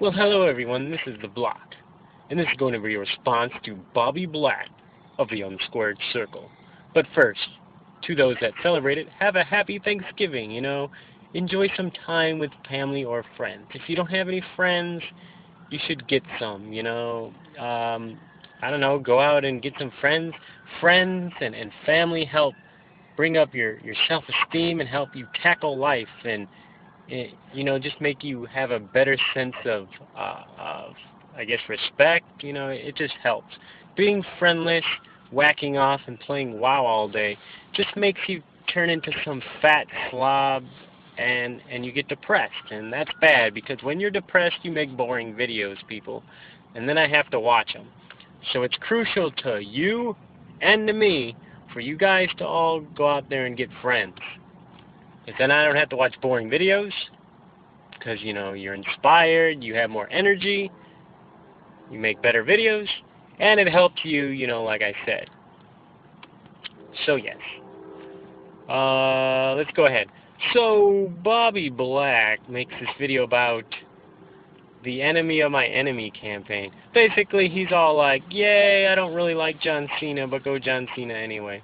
Well, hello everyone, this is The Block, and this is going to be a response to Bobby Black of the Unsquared Circle. But first, to those that celebrate it, have a happy Thanksgiving, enjoy some time with family or friends. If you don't have any friends, you should get some, I don't know, go out and get some friends. Friends and family help bring up your self-esteem and help you tackle life and just make you have a better sense of, I guess, respect. It just helps. Being friendless, whacking off, and playing WoW all day just makes you turn into some fat slob, and you get depressed, and that's bad because when you're depressed, you make boring videos, people, and then I have to watch them. So it's crucial to you and to me for you guys to all go out there and get friends. And then I don't have to watch boring videos because, you're inspired, you have more energy, you make better videos, and it helps you, like I said. So, yes. Let's go ahead. So, Bobby Black makes this video about the enemy of my enemy campaign. Basically, he's all like, yay, I don't really like John Cena, but go John Cena anyway.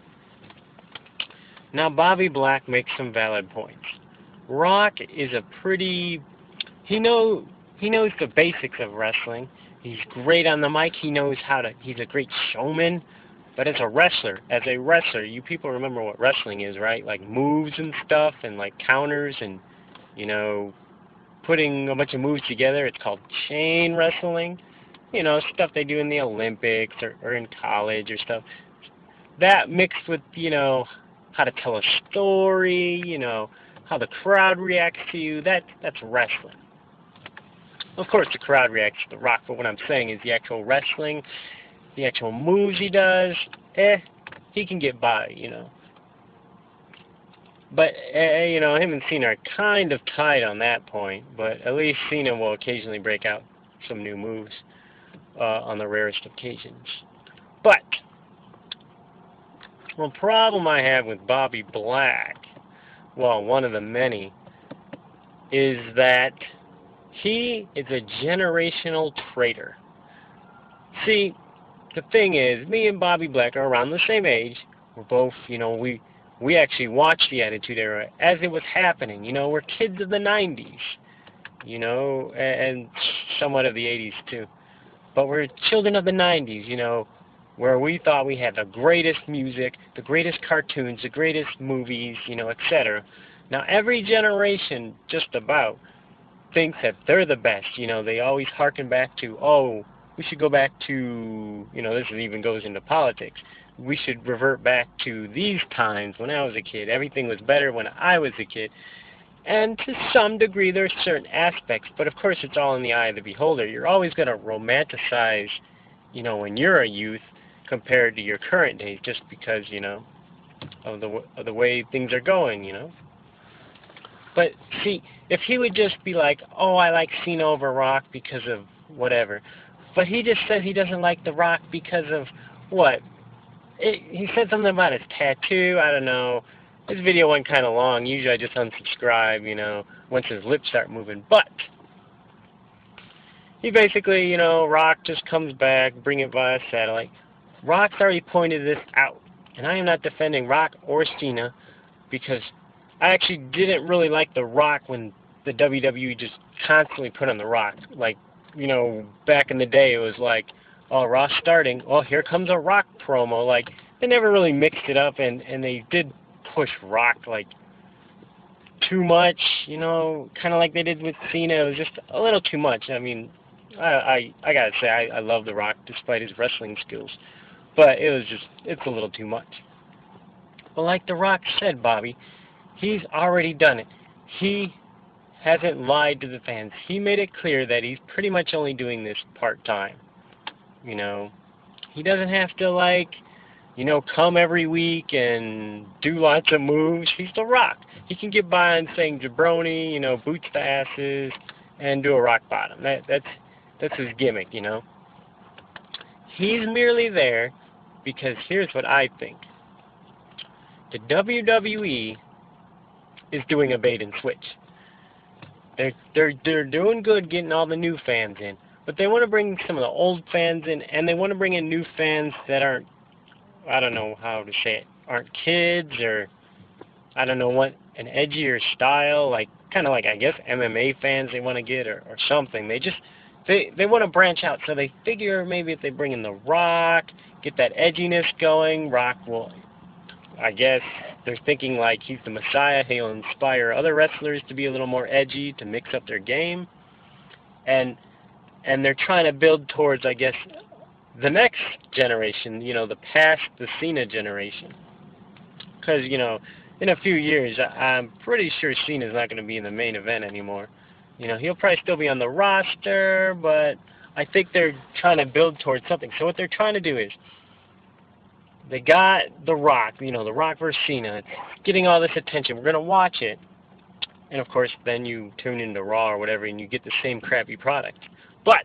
Now, Bobby Black makes some valid points. Rock is a pretty... He knows the basics of wrestling. He's great on the mic. He knows how to... He's a great showman. But as a wrestler, you people remember what wrestling is, right? Like moves and stuff, and like counters, and, putting a bunch of moves together. It's called chain wrestling. Stuff they do in the Olympics or in college or stuff. That mixed with, how to tell a story, how the crowd reacts to you, that's wrestling. Of course, the crowd reacts to The Rock, but what I'm saying is the actual wrestling, the actual moves he does, he can get by, But, him and Cena are kind of tied on that point, but at least Cena will occasionally break out some new moves on the rarest occasions. But one problem I have with Bobby Black, well, one of the many, is that he is a generational traitor. See, the thing is, me and Bobby Black are around the same age. We're both, we actually watched the Attitude Era as it was happening. We're kids of the 90s, and somewhat of the 80s too. But we're children of the 90s, where we thought we had the greatest music, the greatest cartoons, the greatest movies, etc. Now, every generation just about thinks that they're the best. They always harken back to, oh, we should go back to, this even goes into politics. We should revert back to these times when I was a kid. Everything was better when I was a kid. And to some degree, there's certain aspects, but of course it's all in the eye of the beholder. You're always going to romanticize, when you're a youth compared to your current days, just because, of the way things are going, But see, if he would just be like, oh, I like Cena over Rock because of whatever, but he just said he doesn't like The Rock because of what? He said something about his tattoo. I don't know. This video went kind of long. Usually I just unsubscribe, once his lips start moving. But he basically, Rock just comes back, bring it via satellite. Rock's already pointed this out. And I am not defending Rock or Cena because I actually didn't really like The Rock when the WWE just constantly put on The Rock. Like, back in the day it was like, oh, Raw's starting. Oh, here comes a Rock promo. Like, they never really mixed it up, and they did push Rock, like, too much, kind of like they did with Cena. It was just a little too much. I mean, I gotta say, I love The Rock despite his wrestling skills. But it's a little too much. But like The Rock said, Bobby, he's already done it. He hasn't lied to the fans. He made it clear that he's pretty much only doing this part-time. He doesn't have to, come every week and do lots of moves. He's The Rock. He can get by on saying jabroni, boots to asses, and do a rock bottom. That's his gimmick, He's merely there because here's what I think. The WWE is doing a bait and switch. They're doing good getting all the new fans in, but they want to bring some of the old fans in, and they want to bring in new fans that aren't, I don't know how to say it, aren't kids, or I don't know what, an edgier style, like kind of like, I guess, MMA fans they want to get, or something. They want to branch out, so they figure maybe if they bring in The Rock, get that edginess going, Rock will, I guess they're thinking like he's the Messiah, he'll inspire other wrestlers to be a little more edgy, to mix up their game, and they're trying to build towards, I guess, the next generation, the Cena generation. Because, in a few years, I'm pretty sure Cena's not going to be in the main event anymore. He'll probably still be on the roster, but I think they're trying to build towards something. So what they're trying to do is, they got The Rock, The Rock versus Cena. It's getting all this attention. We're going to watch it. And, of course, then you tune into Raw or whatever, and you get the same crappy product. But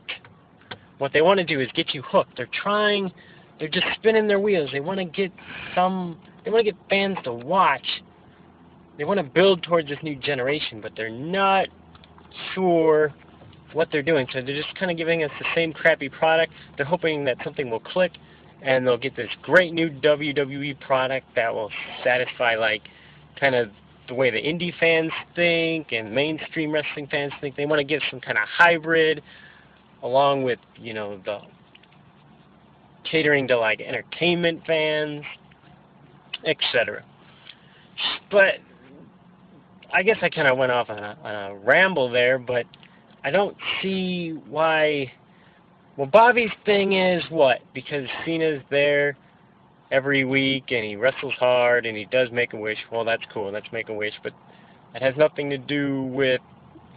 what they want to do is get you hooked. They're just spinning their wheels. They want to get fans to watch. They want to build towards this new generation, but they're not sure what they're doing. So they're just kind of giving us the same crappy product. They're hoping that something will click, and they'll get this great new WWE product that will satisfy, like, kind of the way the indie fans think and mainstream wrestling fans think. They want to give some kind of hybrid, along with, the catering to, like, entertainment fans, etc. But I guess I kind of went off on a ramble there, but I don't see why. Well, Bobby's thing is what? Because Cena's there every week, and he wrestles hard, and he does Make-A-Wish. Well, that's cool. That's Make-A-Wish, but it has nothing to do with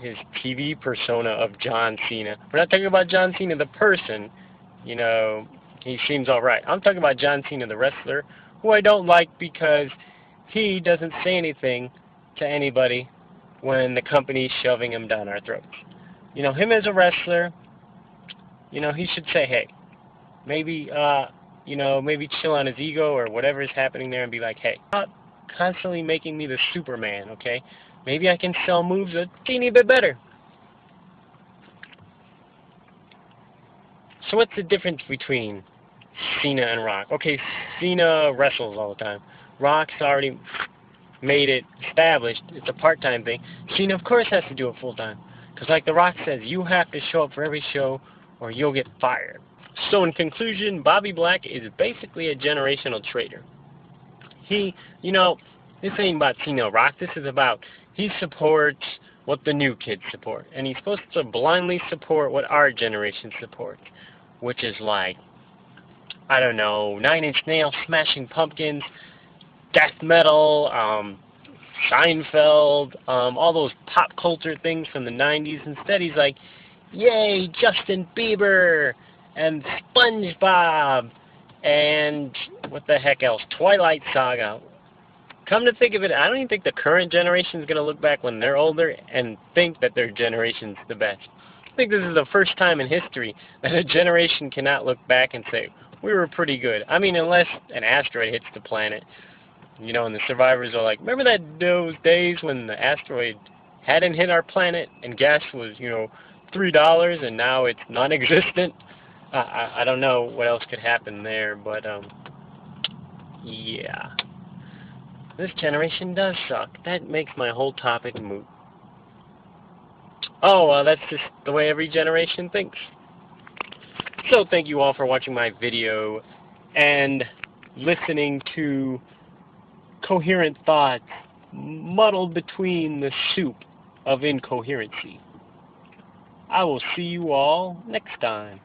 his TV persona of John Cena. We're not talking about John Cena the person. He seems all right. I'm talking about John Cena the wrestler, who I don't like because he doesn't say anything to anybody when the company's shoving him down our throats. Him as a wrestler, he should say, hey, maybe, maybe chill on his ego or whatever is happening there and be like, hey, stop constantly making me the Superman, okay? Maybe I can sell moves a teeny bit better. So what's the difference between Cena and Rock? Okay, Cena wrestles all the time. Rock's already made it established. It's a part-time thing. Cena, of course, has to do it full-time. Because like The Rock says, you have to show up for every show or you'll get fired. So in conclusion, Bobby Black is basically a generational traitor. This ain't about Cena or Rock. This is about, he supports what the new kids support. And he's supposed to blindly support what our generation supports. Which is like, I don't know, 9 Inch Nails, Smashing Pumpkins, death metal, Seinfeld, all those pop culture things from the 90s. Instead, he's like, yay, Justin Bieber, and SpongeBob, and what the heck else, Twilight Saga. Come to think of it, I don't even think the current generation is going to look back when they're older and think that their generation's the best. I think this is the first time in history that a generation cannot look back and say, we were pretty good. I mean, unless an asteroid hits the planet, and the survivors are like, remember those days when the asteroid hadn't hit our planet and gas was, $3 and now it's non-existent? I don't know what else could happen there, but, yeah. This generation does suck. That makes my whole topic moot. Oh, well, that's just the way every generation thinks. So thank you all for watching my video and listening to coherent thoughts muddled between the soup of incoherency. I will see you all next time.